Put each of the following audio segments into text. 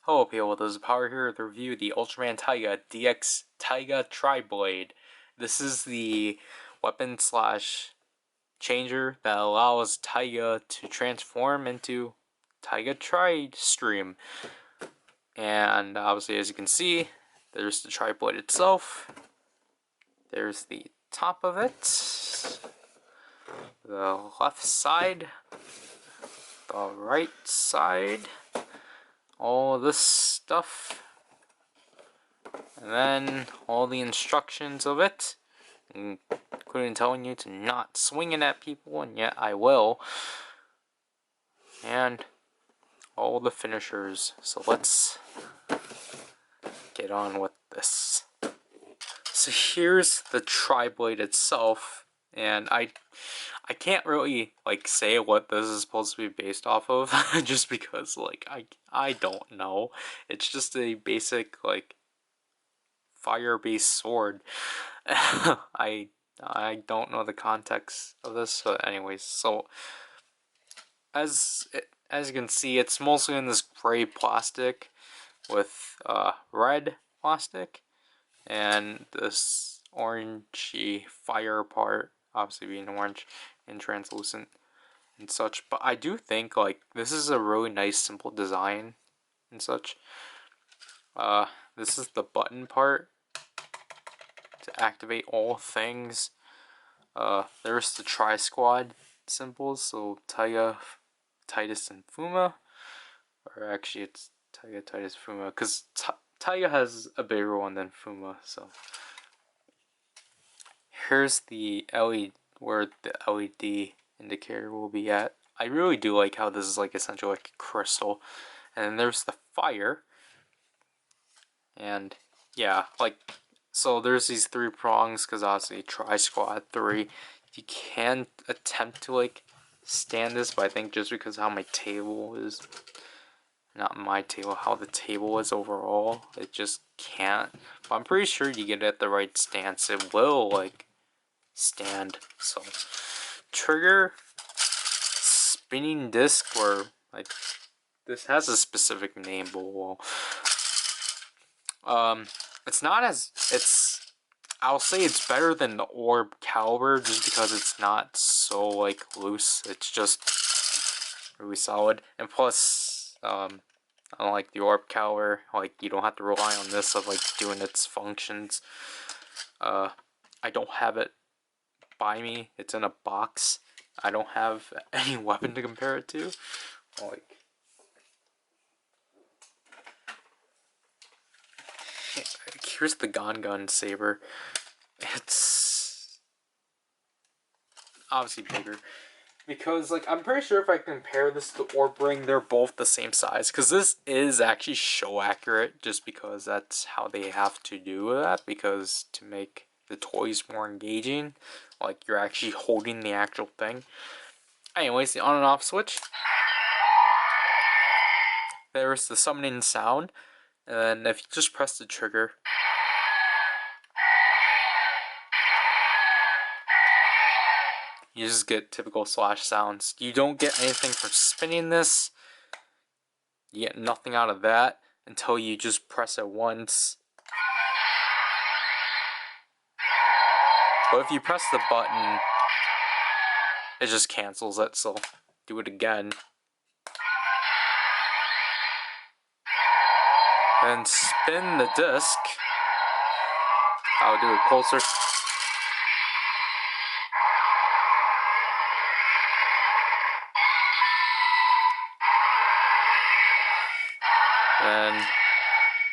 Hello people, this is Power here to review the Ultraman Taiga DX Taiga Tri-Blade. This is the weapon slash changer that allows Taiga to transform into Taiga Tri-Stream. And obviously, as you can see, there's the Tri-Blade itself. There's the top of it, the left side, the right side, all this stuff, and then all the instructions of it, including telling you to not swing it at people, and yet I will, and all the finishers. So let's get on with this. So here's the Tri-Blade itself, and I can't really say what this is supposed to be based off of just because I don't know. It's just a basic fire-based sword. I don't know the context of this, but anyways, so as you can see, it's mostly in this gray plastic with red plastic and this orangey fire part, obviously being orange and translucent and such. But I do think this is a really nice simple design and such. This is the button part to activate all things. There's the Tri-Squad symbols, so Taiga, Titus, and Fuma. Or actually it's Taiga, Titus, Fuma, because Taiga has a bigger one than Fuma, so. Here's the LED, where the LED indicator will be at. I really do like how this is essentially like a crystal. And then there's the fire. And yeah, so there's these three prongs, because obviously Tri-Squad 3. You can attempt to stand this, but I think just because how my table is, not my table, how the table is overall, it just can't. But I'm pretty sure you get it at the right stance, it will stand. So trigger, spinning disc, or this has a specific name, but well, it's not as, I'll say it's better than the orb caliber just because it's not so loose. It's just really solid, and plus unlike the orb caliber, you don't have to rely on this of doing its functions. I don't have it by me, it's in a box. I don't have any weapon to compare it to. Here's the Gun saber. It's obviously bigger because I'm pretty sure if I compare this to Orb Ring, they're both the same size, because this is actually show accurate just because that's how they have to do that, because to make the toys more engaging, you're actually holding the actual thing. Anyways, the on and off switch. There's the summoning sound, and then if you just press the trigger, you just get typical slash sounds. You don't get anything from spinning this. You get nothing out of that until you just press it once. But if you press the button, it just cancels it, so do it again. Then spin the disc. I'll do it closer. Then,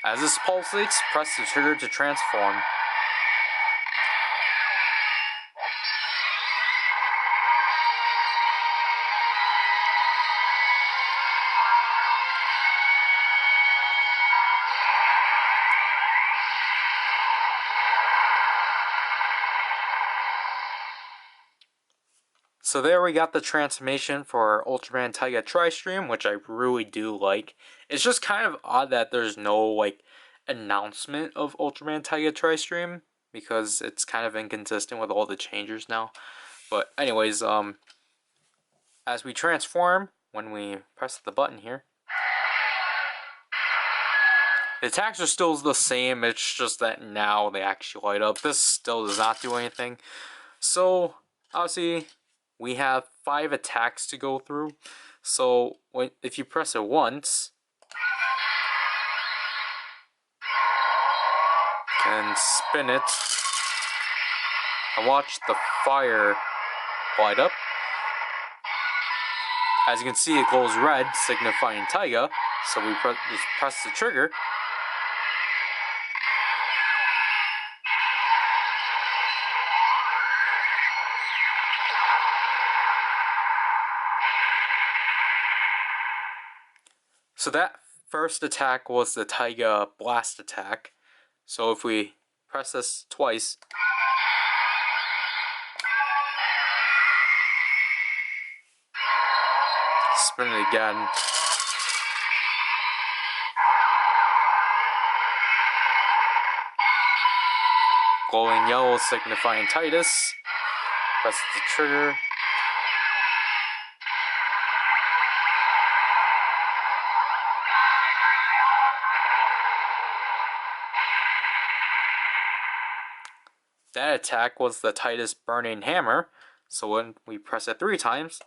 as this pulsates, press the trigger to transform. So there we got the transformation for Ultraman Taiga Tri-Stream, which I really do like. It's just kind of odd that there's no announcement of Ultraman Taiga Tri-Stream, because it's kind of inconsistent with all the changers now. But anyways, as we transform, when we press the button here, The attacks are still the same, it's just that now they actually light up. This still does not do anything. So, obviously, we have 5 attacks to go through. So, if you press it once, and spin it, and watch the fire light up. As you can see, it glows red, signifying Taiga. So we just press the trigger. So that first attack was the Taiga blast attack. So if we press this twice, spin it again, glowing yellow signifying Titus, press the trigger, that attack was the Titus burning hammer. So when we press it 3 times,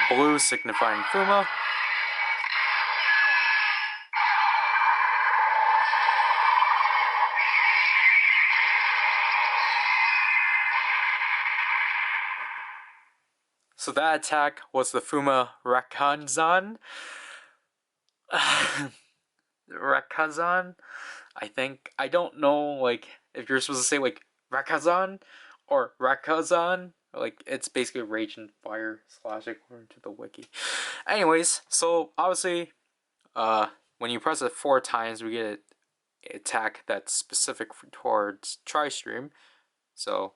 blue signifying Fuma, so that attack was the Fuma Rakazan. Rakazan, I think. I don't know, like, if you're supposed to say, like, Rakazan or Rakazan. Like, it's basically Rage and Fire / according to the wiki. Anyways, so, obviously, when you press it 4 times, we get an attack that's specific towards Tri-Stream. So...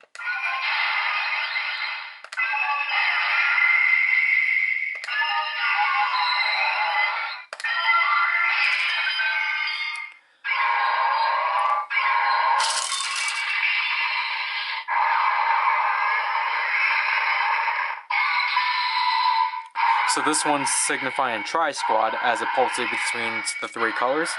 So this one's signifying Tri-Squad as it pulsates between the 3 colors.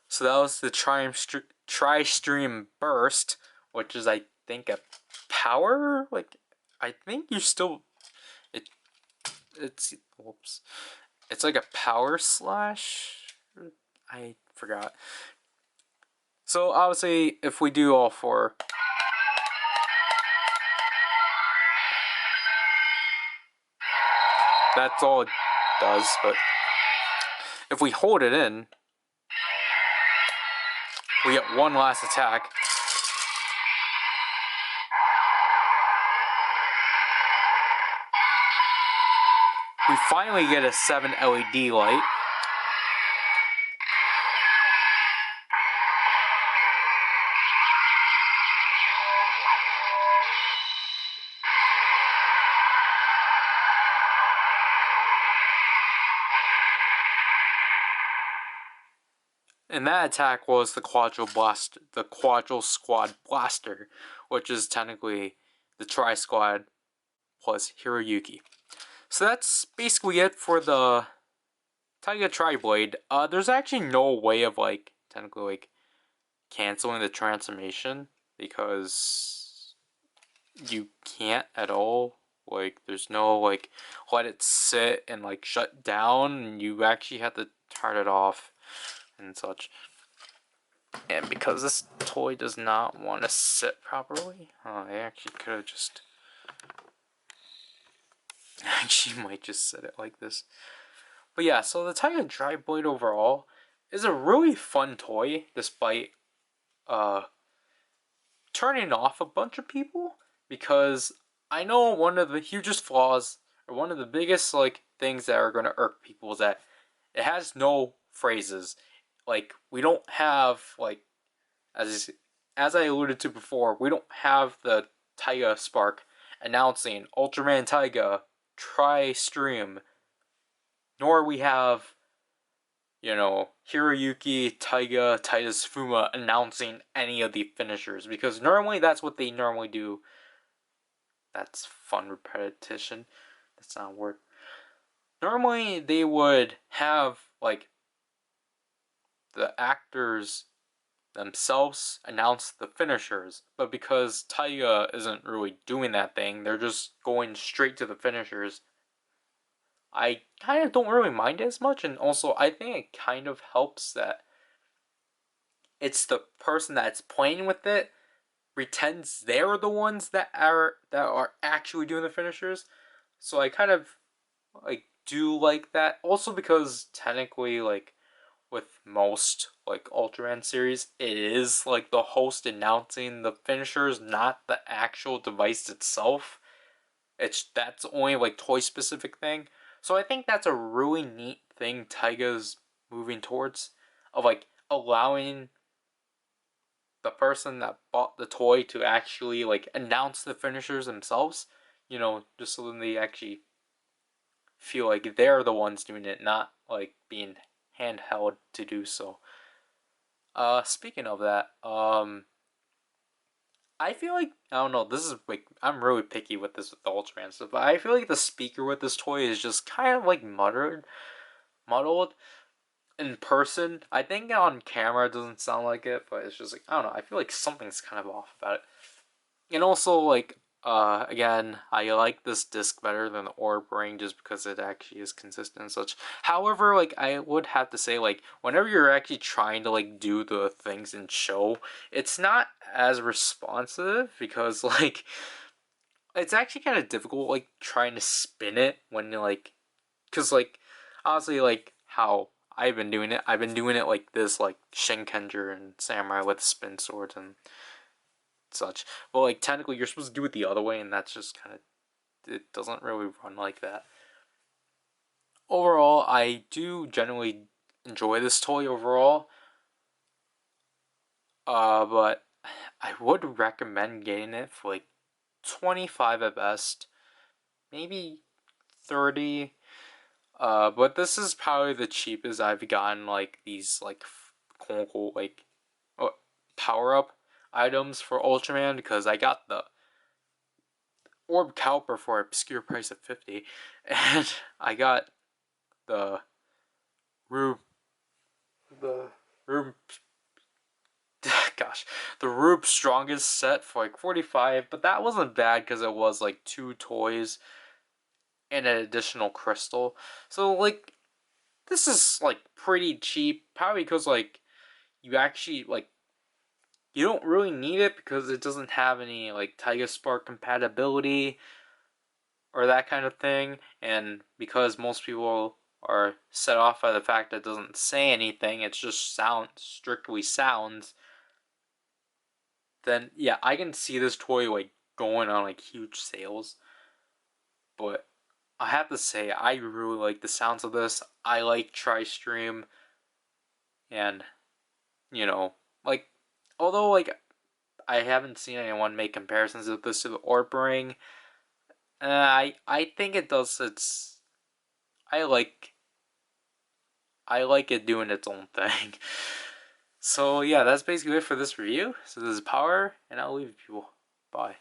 So that was the Tri-Stream Burst, which is, I think, a power? Like, I think you still... It's whoops. It's like a power slash. I forgot. So obviously, if we do all 4, that's all it does. But if we hold it in, we get one last attack. We finally get a 7 LED light. And that attack was the Quadril Squad Blaster, which is technically the Tri-Squad plus Hiroyuki. So that's basically it for the Taiga Tri-Blade. There's actually no way of, like, technically, like, canceling the transformation, because you can't at all. Like, there's no, like, let it sit and, like, shut down, and you actually have to turn it off and such. And because this toy does not want to sit properly, I actually could have just... Actually might just set it like this. But yeah, so the Taiga Tri-Blade overall is a really fun toy, despite turning off a bunch of people, because I know one of the hugest flaws, or one of the biggest, like, things that are going to irk people, is that it has no phrases. Like, we don't have, like, as I alluded to before, we don't have the Taiga Spark announcing Ultraman Taiga Tri-Stream, nor we have, Hiroyuki Taiga Titus Fuma announcing any of the finishers, because normally that's what they normally do. That's fun repetition. That's not a word. Normally they would have, like, the actors themselves announce the finishers, but because Taiga isn't really doing that thing, they're just going straight to the finishers. I kind of don't really mind it as much, and also I think it kind of helps that it's the person that's playing with it pretends they're the ones that are actually doing the finishers. So I kind of like do like that. Also because technically, like, with most like Ultraman series, it is like the host announcing the finishers, not the actual device itself. That's only like toy specific thing. So I think that's a really neat thing Taiga's moving towards, of like allowing the person that bought the toy to actually like announce the finishers themselves, just so then they actually feel like they're the ones doing it, not like being handheld to do so. Speaking of that, I feel like, I don't know, this is like, I'm really picky with this with the Ultraman stuff, but I feel like the speaker with this toy is just kind of like muddled in person. I think on camera it doesn't sound like it, but it's just like, I don't know, I feel like something's kind of off about it. And also, like, again, I like this disc better than the Orb Ring just because it actually is consistent and such. However, like, I would have to say, like, whenever you're actually trying to, like, do the things in show, it's not as responsive because, like, it's actually kind of difficult, like, trying to spin it when, like, because, like, honestly, like, how I've been doing it like this, like, Shinkenger and Samurai with spin swords and such. But like technically you're supposed to do it the other way, and that's just kind of, it doesn't really run like that. Overall, I do generally enjoy this toy overall. But I would recommend getting it for like 25 at best, maybe 30. But this is probably the cheapest I've gotten like these like quote unquote like power up items for Ultraman, because I got the Orb Caliper for an obscure price of 50, and I got the Rube, the Rube, gosh, the Rube Strongest set for like 45, but that wasn't bad because it was like 2 toys and an additional crystal. So like, this is like pretty cheap, probably because like you actually like, you don't really need it because it doesn't have any like Taiga Spark compatibility or that kind of thing, and because most people are set off by the fact that it doesn't say anything, it's just strictly sounds, then yeah, I can see this toy like going on like huge sales. But I have to say, I really like the sounds of this. I like Tri-Stream, and like, although like I haven't seen anyone make comparisons of this to the Orb Ring, I think it does its. I like it doing its own thing. So yeah, that's basically it for this review. So this is Power, and I'll leave people. Bye.